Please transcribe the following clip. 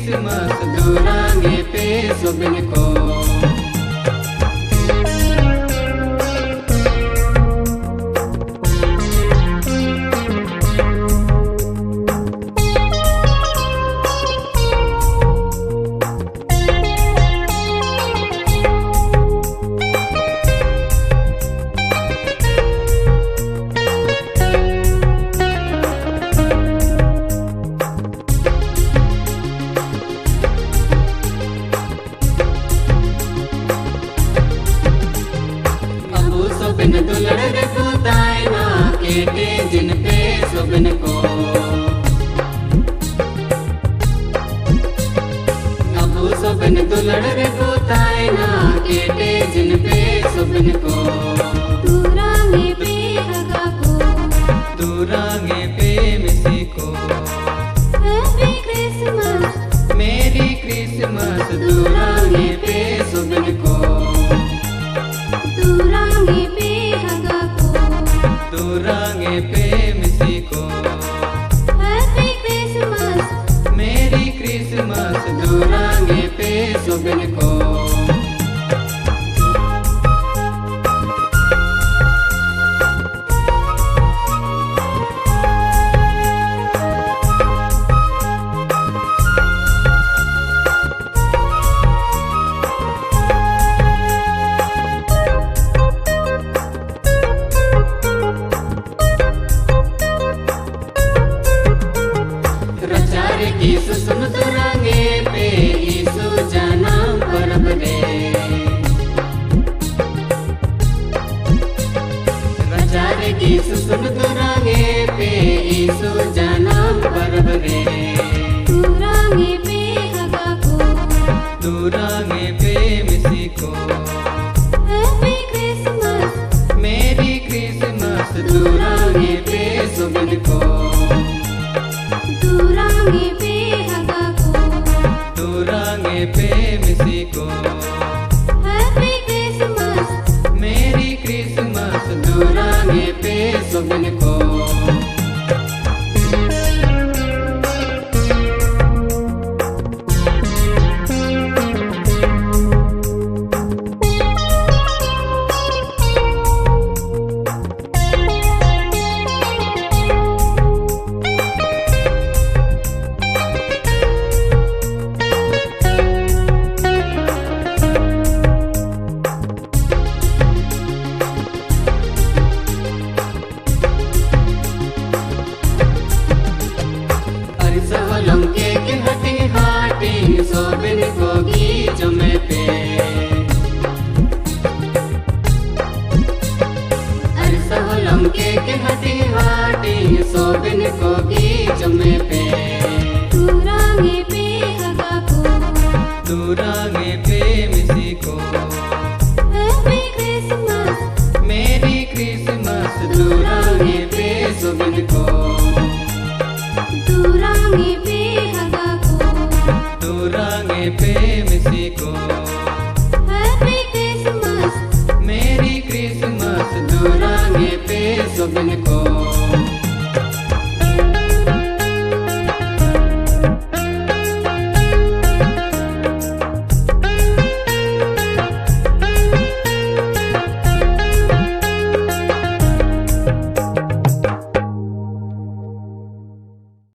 Christmas दूरांगे पे सुबिन को। सुबिन दुलड़ रे पुताई ना केटे जिन पे सुबिन को। अबू सुबिन दुलड़ रे पुताई ना केटे जिन पे सुबिन को। दूरांगे पे हगा को, दूरांगे पे मिसी को। हैप्पी क्रिसमस मेरी क्रिसमस दूरांगे पे सुबिन को। दूरांगे पे हगा को, दूरांगे पे मिसी को। हैप्पी क्रिसमस मेरी क्रिसमस दूरांगे पे सुबिन को। यीशु सुन दूरांगे पे यीशु जाना परब रे। रचारे यीशु सुन दूरांगे पे यीशु जाना परब रे। दूरांगे पे हगा को, दूरांगे पे मिसी को। हैप्पी क्रिसमस मेरी क्रिसमस दूरांगे पे सुबिन को। दूरांगे पे हगा को, दूरांगे पे मिसी को। हैप्पी क्रिसमस मेरी क्रिसमस दूरांगे पे सुबिन को। सहलम के हटिंग हाटिंग सोबिन को गीच में पे। अरे सहलम के हटिंग हाटिंग सोबिन को गीच में पे।